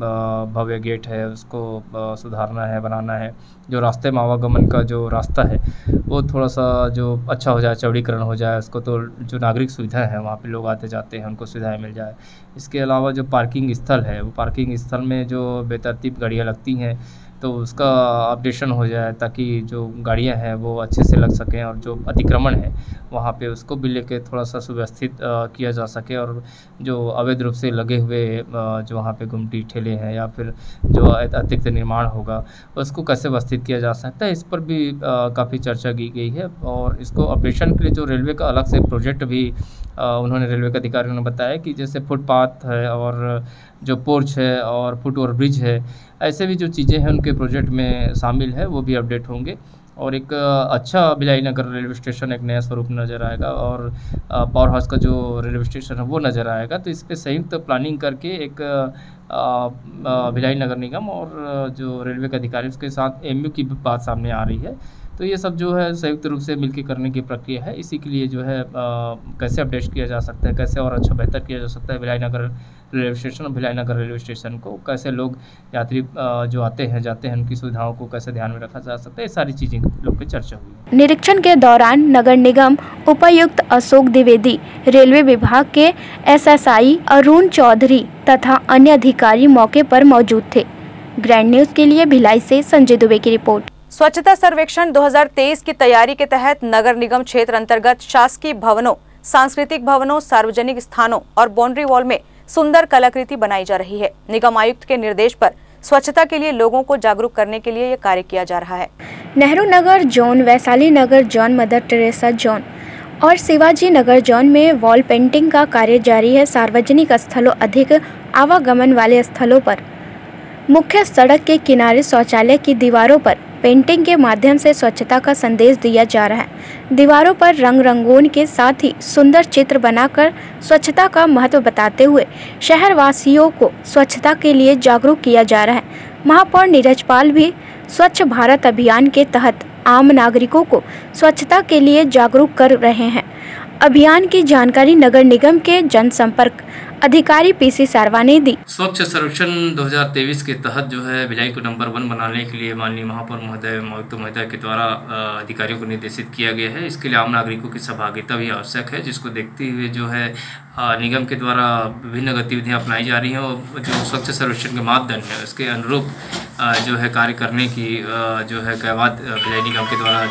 भव्य गेट है उसको सुधारना है, बनाना है। जो रास्ते में आवागमन का जो रास्ता है वो थोड़ा सा जो अच्छा हो जाए, चौड़ीकरण हो जाए उसको, तो जो नागरिक सुविधा है वहाँ पे लोग आते जाते हैं उनको सुविधाएं मिल जाए। इसके अलावा जो पार्किंग स्थल है, वो पार्किंग स्थल में जो बेतरतीब गाड़ियाँ लगती हैं तो उसका अपडेशन हो जाए, ताकि जो गाड़ियां हैं वो अच्छे से लग सकें, और जो अतिक्रमण है वहाँ पे उसको भी लेके थोड़ा सा सुव्यवस्थित किया जा सके, और जो अवैध रूप से लगे हुए जो वहाँ पे गुमटी ठेले हैं या फिर जो अतिरिक्त निर्माण होगा उसको कैसे व्यवस्थित किया जा सकता है, इस पर भी काफ़ी चर्चा की गई है। और इसको अपडेशन के लिए जो रेलवे का अलग से प्रोजेक्ट भी उन्होंने, रेलवे के अधिकारियों ने बताया कि जैसे फुटपाथ है और जो पोर्च है और फुट ओवर ब्रिज है, ऐसे भी जो चीज़ें हैं उनके प्रोजेक्ट में शामिल है, वो भी अपडेट होंगे। और एक अच्छा भिलाई नगर रेलवे स्टेशन एक नया स्वरूप नज़र आएगा, और पावर हाउस का जो रेलवे स्टेशन है वो नज़र आएगा। तो इस पर संयुक्त प्लानिंग करके एक भिलाई नगर निगम और जो रेलवे के अधिकारी उसके साथ MU की भी बात सामने आ रही है। तो ये सब जो है संयुक्त रूप से मिलकर करने की प्रक्रिया है। इसी के लिए जो है कैसे अपडेट किया जा सकता है, कैसे और अच्छा बेहतर किया जा सकता है भिलाई नगर रेलवे स्टेशन और भिलाई नगर रेलवे स्टेशन को, कैसे लोग यात्री जो आते हैं जाते हैं उनकी सुविधाओं को कैसे ध्यान में रखा जा सकता है, ये सारी चीज़ें लोग की चर्चा हुई। निरीक्षण के दौरान नगर निगम उपायुक्त अशोक द्विवेदी, रेलवे विभाग के SSI अरुण चौधरी तथा अन्य अधिकारी मौके पर मौजूद थे। ग्रैंड न्यूज के लिए भिलाई से संजय दुबे की रिपोर्ट। स्वच्छता सर्वेक्षण 2023 की तैयारी के तहत नगर निगम क्षेत्र अंतर्गत शासकीय भवनों, सांस्कृतिक भवनों, सार्वजनिक स्थानों और बाउंड्री वॉल में सुंदर कलाकृति बनाई जा रही है। निगम आयुक्त के निर्देश पर स्वच्छता के लिए लोगों को जागरूक करने के लिए यह कार्य किया जा रहा है। नेहरू नगर जोन, वैशाली नगर जोन, मदर टेरेसा जोन और शिवाजी नगर जोन में वॉल पेंटिंग का कार्य जारी है। सार्वजनिक स्थलों, अधिक आवागमन वाले स्थलों पर, मुख्य सड़क के किनारे शौचालय की दीवारों पर पेंटिंग के माध्यम से स्वच्छता का संदेश दिया जा रहा है। दीवारों पर रंग रंगों के साथ ही सुंदर चित्र बनाकर स्वच्छता का महत्व बताते हुए शहरवासियों को स्वच्छता के लिए जागरूक किया जा रहा है। महापौर नीरज पाल भी स्वच्छ भारत अभियान के तहत आम नागरिकों को स्वच्छता के लिए जागरूक कर रहे हैं। अभियान की जानकारी नगर निगम के जनसंपर्क अधिकारी PC सारवा ने दी। स्वच्छ सर्वेक्षण 2023 के तहत जो है भिलाई को नंबर 1 बनाने के लिए माननीय महापौर महोदय, आयुक्त महोदय के द्वारा अधिकारियों को निर्देशित किया गया है। इसके लिए आम नागरिकों की सहभागिता भी आवश्यक है, जिसको देखते हुए जो है निगम के द्वारा विभिन्न गतिविधियां अपनाई जा रही हैं और जो स्वच्छ सर्वेक्षण के मापदंड है उसके अनुरूप जो है कार्य करने की जो है कवायद भिलाई निगम के द्वारा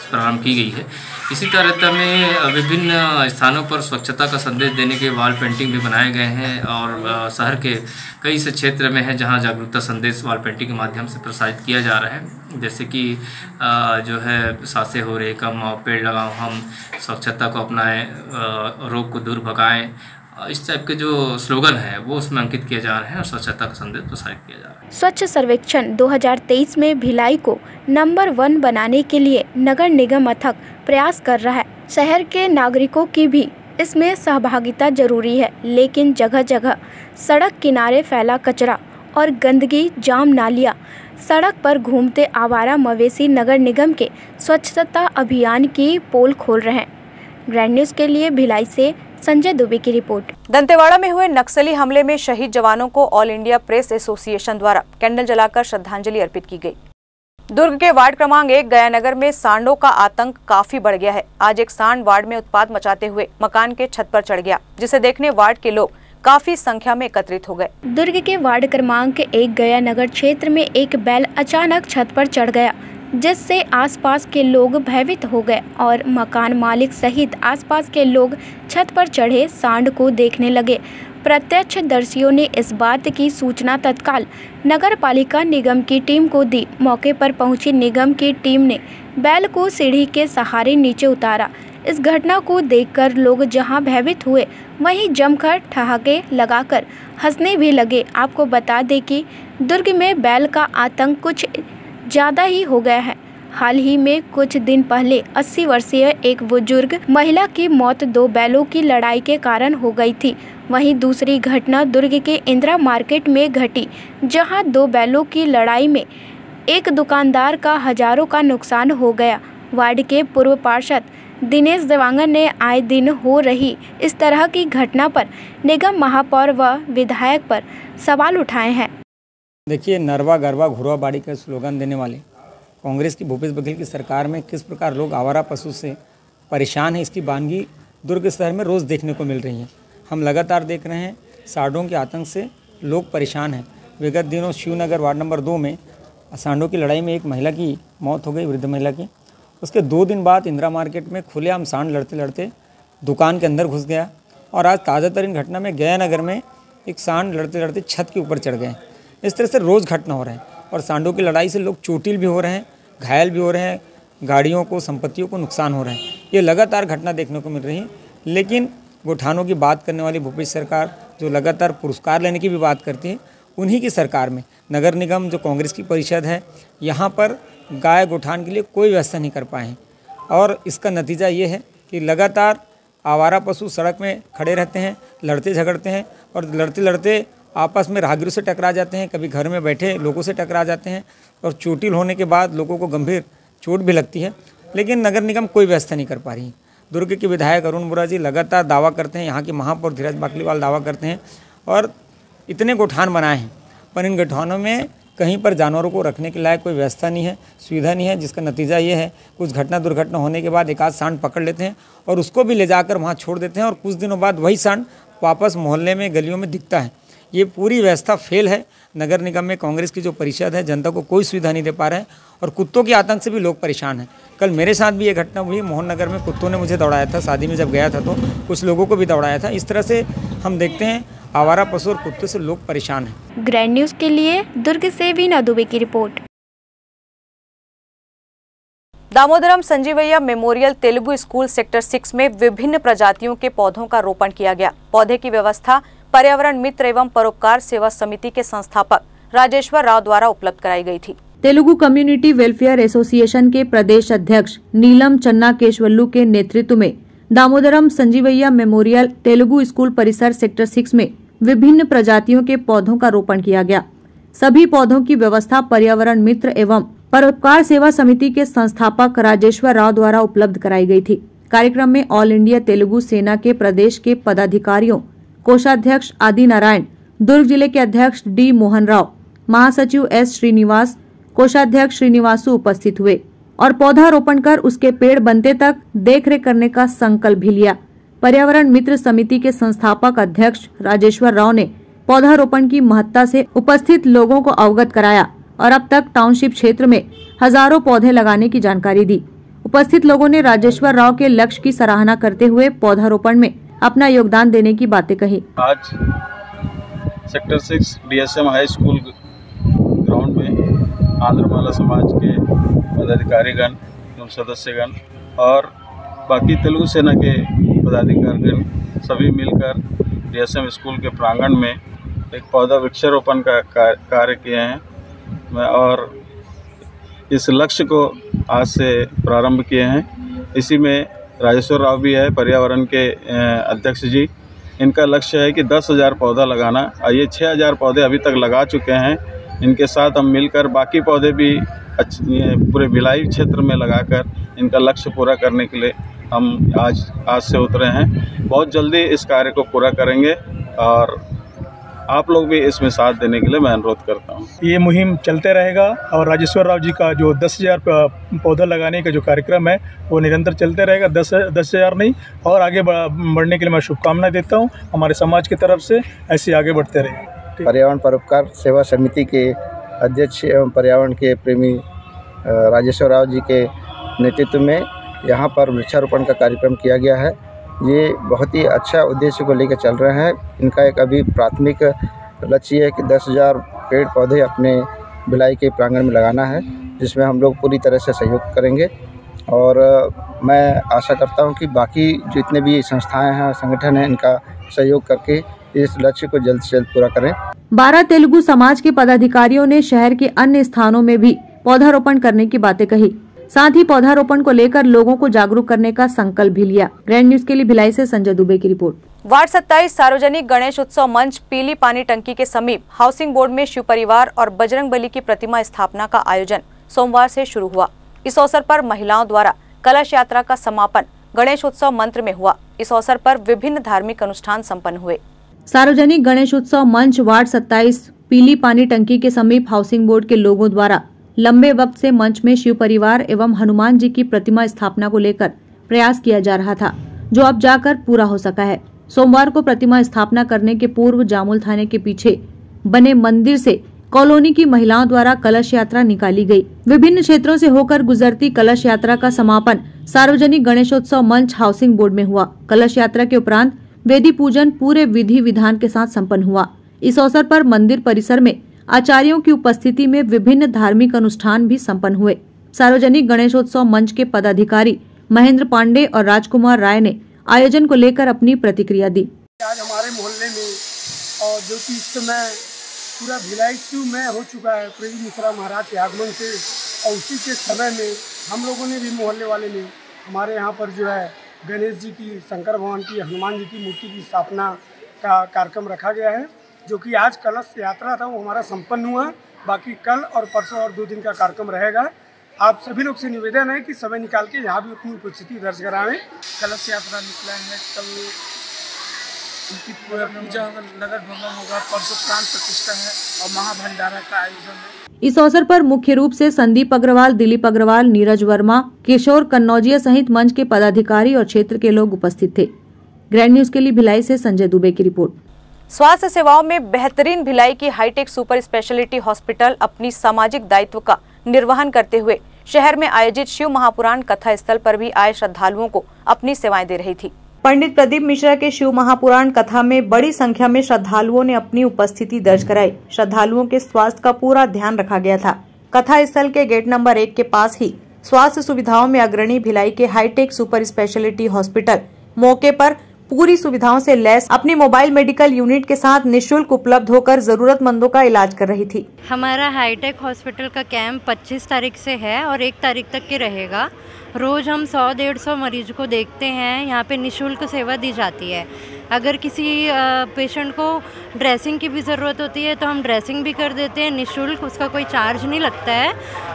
प्रारंभ की गई है। इसी तरह में विभिन्न स्थानों पर स्वच्छता का संदेश देने के वॉल पेंटिंग भी बनाए गए हैं, और शहर के कई से क्षेत्र में है जहां जागरूकता संदेश वॉल पेंटिंग के माध्यम से प्रसारित किया जा रहा है। जैसे कि जो है सांसें हो रही कम, और पेड़ लगाओ हम, स्वच्छता को अपनाएं, रोग को दूर भगाएं, इस टाइप के जो स्लोगन है वो उसमें अंकित किए जा रहे हैं और स्वच्छता का संदेश प्रसारित किया जा रहा है। स्वच्छ सर्वेक्षण 2023 में भिलाई को नंबर 1 बनाने के लिए नगर निगम अथक प्रयास कर रहा है। शहर के नागरिकों की भी इसमें सहभागिता जरूरी है, लेकिन जगह जगह सड़क किनारे फैला कचरा और गंदगी, जाम नालियाँ, सड़क पर घूमते आवारा मवेशी नगर निगम के स्वच्छता अभियान की पोल खोल रहे हैं। ग्रैंड न्यूज के लिए भिलाई से संजय दुबे की रिपोर्ट। दंतेवाड़ा में हुए नक्सली हमले में शहीद जवानों को ऑल इंडिया प्रेस एसोसिएशन द्वारा कैंडल जलाकर श्रद्धांजलि अर्पित की गई। दुर्ग के वार्ड क्रमांक 1 गयानगर में सांडों का आतंक काफी बढ़ गया है। आज एक सांड वार्ड में उत्पात मचाते हुए मकान के छत पर चढ़ गया, जिसे देखने वार्ड के लोग काफी संख्या में एकत्रित हो गए। दुर्ग के वार्ड क्रमांक 1 गयानगर क्षेत्र में एक बैल अचानक छत पर चढ़ गया, जिससे आसपास के लोग भयभीत हो गए और मकान मालिक सहित आसपास के लोग छत पर चढ़े सांड को देखने लगे। प्रत्यक्षदर्शियों ने इस बात की सूचना तत्काल नगर पालिका निगम की टीम को दी। मौके पर पहुंची निगम की टीम ने बैल को सीढ़ी के सहारे नीचे उतारा। इस घटना को देखकर लोग जहां भयभीत हुए, वहीं जमकर ठहाके लगाकर हंसने भी लगे। आपको बता दें कि दुर्ग में बैल का आतंक कुछ ज़्यादा ही हो गया है। हाल ही में कुछ दिन पहले 80 वर्षीय एक बुजुर्ग महिला की मौत 2 बैलों की लड़ाई के कारण हो गई थी। वहीं दूसरी घटना दुर्ग के इंदिरा मार्केट में घटी, जहां 2 बैलों की लड़ाई में एक दुकानदार का हजारों का नुकसान हो गया। वार्ड के पूर्व पार्षद दिनेश देवांगन ने आए दिन हो रही इस तरह की घटना पर निगम महापौर व विधायक पर सवाल उठाए हैं। देखिए, नरवा गरवा घुरवा बाड़ी का स्लोगन देने वाले कांग्रेस की भूपेश बघेल की सरकार में किस प्रकार लोग आवारा पशु से परेशान हैं, इसकी वानगी दुर्ग शहर में रोज़ देखने को मिल रही है। हम लगातार देख रहे हैं सांडों के आतंक से लोग परेशान हैं। विगत दिनों शिवनगर वार्ड नंबर 2 में सांडों की लड़ाई में एक महिला की मौत हो गई, वृद्ध महिला की। उसके 2 दिन बाद इंदिरा मार्केट में खुलेआम सांड लड़ते लड़ते दुकान के अंदर घुस गया। और आज ताज़ातरीन घटना में गया नगर में एक सांड लड़ते लड़ते छत के ऊपर चढ़ गए। इस तरह से रोज़ घटना हो रहा है और सांडों की लड़ाई से लोग चोटिल भी हो रहे हैं, घायल भी हो रहे हैं, गाड़ियों को, संपत्तियों को नुकसान हो रहे हैं। ये लगातार घटना देखने को मिल रही है। लेकिन गोठानों की बात करने वाली भूपेश सरकार, जो लगातार पुरस्कार लेने की भी बात करती है, उन्हीं की सरकार में नगर निगम जो कांग्रेस की परिषद है, यहाँ पर गाय गोठान के लिए कोई व्यवस्था नहीं कर पाए हैं। और इसका नतीजा ये है कि लगातार आवारा पशु सड़क में खड़े रहते हैं, लड़ते झगड़ते हैं और लड़ते लड़ते आपस में राहगीरों से टकरा जाते हैं, कभी घर में बैठे लोगों से टकरा जाते हैं और चोटिल होने के बाद लोगों को गंभीर चोट भी लगती है। लेकिन नगर निगम कोई व्यवस्था नहीं कर पा रही। दुर्ग के विधायक अरुण बोरा जी लगातार दावा करते हैं, यहाँ के महापौर धीरज बाकलीवाल दावा करते हैं और इतने गोठान बनाए हैं, पर इन गोठानों में कहीं पर जानवरों को रखने के लायक कोई व्यवस्था नहीं है, सुविधा नहीं है। जिसका नतीजा ये है कुछ घटना दुर्घटना होने के बाद एक आध सांड पकड़ लेते हैं और उसको भी ले जाकर वहाँ छोड़ देते हैं और कुछ दिनों बाद वही सांड वापस मोहल्ले में गलियों में दिखता है। ये पूरी व्यवस्था फेल है। नगर निगम में कांग्रेस की जो परिषद है, जनता को कोई सुविधा नहीं दे पा रहे हैं और कुत्तों के आतंक से भी लोग परेशान हैं। कल मेरे साथ भी ये घटना हुई, मोहन नगर में कुत्तों ने मुझे दौड़ाया था। शादी में जब गया था तो कुछ लोगों को भी दौड़ाया था। इस तरह से हम देखते हैं आवारा पशु और कुत्तों से लोग परेशान हैं। ग्रैंड न्यूज़ के लिए दुर्ग से वीना दुबे की report. Damodaram Sanjeevaiah memorial Telugu school sector 6 में विभिन्न प्रजातियों के पौधों का रोपण किया गया। पौधे की व्यवस्था पर्यावरण मित्र एवं परोपकार सेवा समिति के संस्थापक राजेश्वर राव द्वारा उपलब्ध कराई गई थी। तेलुगु कम्युनिटी वेलफेयर एसोसिएशन के प्रदेश अध्यक्ष नीलम चन्ना केशवल्लू के नेतृत्व में दामोदरम संजीवैया मेमोरियल तेलुगु स्कूल परिसर सेक्टर 6 में विभिन्न प्रजातियों के पौधों का रोपण किया गया। सभी पौधों की व्यवस्था पर्यावरण मित्र एवं परोपकार सेवा समिति के संस्थापक राजेश्वर राव द्वारा उपलब्ध कराई गई थी। कार्यक्रम में ऑल इंडिया तेलुगु सेना के प्रदेश के पदाधिकारियों, कोषाध्यक्ष आदि नारायण, दुर्ग जिले के अध्यक्ष डी मोहन राव, महासचिव एस श्रीनिवास, कोषाध्यक्ष श्रीनिवासु उपस्थित हुए और पौधारोपण कर उसके पेड़ बनते तक देखरेख करने का संकल्प भी लिया। पर्यावरण मित्र समिति के संस्थापक अध्यक्ष राजेश्वर राव ने पौधारोपण की महत्ता से उपस्थित लोगों को अवगत कराया और अब तक टाउनशिप क्षेत्र में हजारों पौधे लगाने की जानकारी दी। उपस्थित लोगों ने राजेश्वर राव के लक्ष्य की सराहना करते हुए पौधारोपण में अपना योगदान देने की बातें कही। आज sector 6 DSM high school ground में आंध्रमाला समाज के पदाधिकारीगण एवं सदस्यगण और बाकी तेलुगु सेना के पदाधिकारीगण सभी मिलकर DSM स्कूल के प्रांगण में एक पौधा वृक्षारोपण का कार्य किए हैं और इस लक्ष्य को आज से प्रारंभ किए हैं। इसी में राजेश्वर राव भी है, पर्यावरण के अध्यक्ष जी। इनका लक्ष्य है कि 10,000 पौधा लगाना। ये 6,000 पौधे अभी तक लगा चुके हैं। इनके साथ हम मिलकर बाकी पौधे भी पूरे भिलाई क्षेत्र में लगाकर इनका लक्ष्य पूरा करने के लिए हम आज से उतरे हैं। बहुत जल्दी इस कार्य को पूरा करेंगे और आप लोग भी इसमें साथ देने के लिए मैं अनुरोध करता हूँ। ये मुहिम चलते रहेगा और राजेश्वर राव जी का जो 10,000 पौधा लगाने का जो कार्यक्रम है वो निरंतर चलते रहेगा। 10,000 नहीं और आगे बढ़ने के लिए मैं शुभकामनाएं देता हूँ। हमारे समाज की तरफ से ऐसे आगे बढ़ते रहें। पर्यावरण परोपकार सेवा समिति के अध्यक्ष एवं पर्यावरण के प्रेमी राजेश्वर राव जी के नेतृत्व में यहाँ पर वृक्षारोपण का कार्यक्रम किया गया है। ये बहुत ही अच्छा उद्देश्य को लेकर चल रहे हैं। इनका एक अभी प्राथमिक लक्ष्य है कि 10,000 पेड़ पौधे अपने भिलाई के प्रांगण में लगाना है, जिसमें हम लोग पूरी तरह से सहयोग करेंगे और मैं आशा करता हूं कि बाकी जितने भी संस्थाएं हैं, संगठन हैं, इनका सहयोग करके इस लक्ष्य को जल्द से जल्द पूरा करें। 12 तेलुगु समाज के पदाधिकारियों ने शहर के अन्य स्थानों में भी पौधारोपण करने की बातें कही। साथ ही पौधारोपण को लेकर लोगों को जागरूक करने का संकल्प भी लिया। ग्रैंड न्यूज के लिए भिलाई से संजय दुबे की रिपोर्ट। वार्ड 27 सार्वजनिक गणेश उत्सव मंच पीली पानी टंकी के समीप हाउसिंग बोर्ड में शिव परिवार और बजरंग बली की प्रतिमा स्थापना का आयोजन सोमवार से शुरू हुआ। इस अवसर पर महिलाओं द्वारा कलश यात्रा का समापन गणेशोत्सव मंत्र में हुआ। इस अवसर पर विभिन्न धार्मिक अनुष्ठान संपन्न हुए। सार्वजनिक गणेशोत्सव मंच वार्ड 27 पीली पानी टंकी के समीप हाउसिंग बोर्ड के लोगों द्वारा लंबे वक्त से मंच में शिव परिवार एवं हनुमान जी की प्रतिमा स्थापना को लेकर प्रयास किया जा रहा था, जो अब जाकर पूरा हो सका है। सोमवार को प्रतिमा स्थापना करने के पूर्व जामुल थाने के पीछे बने मंदिर से कॉलोनी की महिलाओं द्वारा कलश यात्रा निकाली गई। विभिन्न क्षेत्रों से होकर गुजरती कलश यात्रा का समापन सार्वजनिक गणेशोत्सव मंच हाउसिंग बोर्ड में हुआ। कलश यात्रा के उपरांत वेदी पूजन पूरे विधि विधान के साथ संपन्न हुआ। इस अवसर पर मंदिर परिसर में आचार्यों की उपस्थिति में विभिन्न धार्मिक अनुष्ठान भी संपन्न हुए। सार्वजनिक गणेशोत्सव मंच के पदाधिकारी महेंद्र पांडे और राजकुमार राय ने आयोजन को लेकर अपनी प्रतिक्रिया दी। आज हमारे मोहल्ले में और जो कि इस समय पूरा भिलाई शिवमय हो चुका है प्रेम मिश्रा महाराज के आगमन से, और उसी के समय में हम लोगों ने भी मोहल्ले वाले ने हमारे यहाँ पर जो है गणेश जी की, शंकर भगवान की, हनुमान जी की मूर्ति की स्थापना का कार्यक्रम रखा गया है, जो कि आज कलश यात्रा था वो हमारा संपन्न हुआ। बाकी कल और परसों और 2 दिन का कार्यक्रम रहेगा। आप सभी लोग से निवेदन है कि समय निकाल के यहाँ भी अपनी उपस्थिति दर्ज कराएं। कलश यात्रा निकला है, कल उनकी पूजा नगर भवन होगा, परसों प्राण प्रतिष्ठा है और महाभंडारा का आयोजन है। इस अवसर पर मुख्य रूप से संदीप अग्रवाल, दिलीप अग्रवाल, नीरज वर्मा, किशोर कन्नौजिया सहित मंच के पदाधिकारी और क्षेत्र के लोग उपस्थित थे। ग्रैंड न्यूज के लिए भिलाई से संजय दुबे की रिपोर्ट। स्वास्थ्य सेवाओं में बेहतरीन भिलाई की हाईटेक सुपर स्पेशलिटी हॉस्पिटल अपनी सामाजिक दायित्व का निर्वहन करते हुए शहर में आयोजित शिव महापुराण कथा स्थल पर भी आए श्रद्धालुओं को अपनी सेवाएं दे रही थी। पंडित प्रदीप मिश्रा के शिव महापुराण कथा में बड़ी संख्या में श्रद्धालुओं ने अपनी उपस्थिति दर्ज कराई। श्रद्धालुओं के स्वास्थ्य का पूरा ध्यान रखा गया था। कथा स्थल के गेट नंबर 1 के पास ही स्वास्थ्य सुविधाओं में अग्रणी भिलाई के हाईटेक सुपर स्पेशलिटी हॉस्पिटल मौके पर पूरी सुविधाओं से लैस अपनी मोबाइल मेडिकल यूनिट के साथ निःशुल्क उपलब्ध होकर जरूरतमंदों का इलाज कर रही थी। हमारा हाईटेक हॉस्पिटल का कैंप 25 तारीख से है और 1 तारीख तक के रहेगा। रोज़ हम 100-150 मरीज को देखते हैं। यहाँ पे निःशुल्क सेवा दी जाती है। अगर किसी पेशेंट को ड्रेसिंग की भी ज़रूरत होती है तो हम ड्रेसिंग भी कर देते हैं निःशुल्क, उसका कोई चार्ज नहीं लगता है।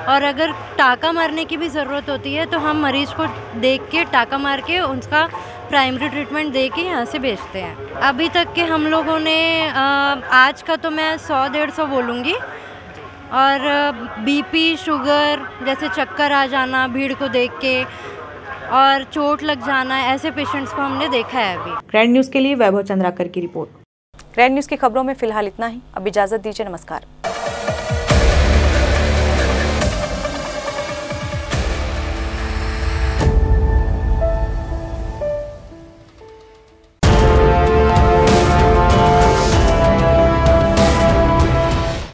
और अगर टाका मारने की भी ज़रूरत होती है तो हम मरीज़ को देख के टाका मार के उसका प्राइमरी ट्रीटमेंट दे के यहाँ से भेजते हैं। अभी तक के हम लोगों ने आज का तो मैं 100-150 बोलूँगी, और बीपी, शुगर, जैसे चक्कर आ जाना भीड़ को देख के और चोट लग जाना, ऐसे पेशेंट्स को हमने देखा है अभी। ग्रैंड न्यूज के लिए वैभव चंद्राकर की रिपोर्ट। ग्रैंड न्यूज की खबरों में फिलहाल इतना ही। अब इजाजत दीजिए। नमस्कार।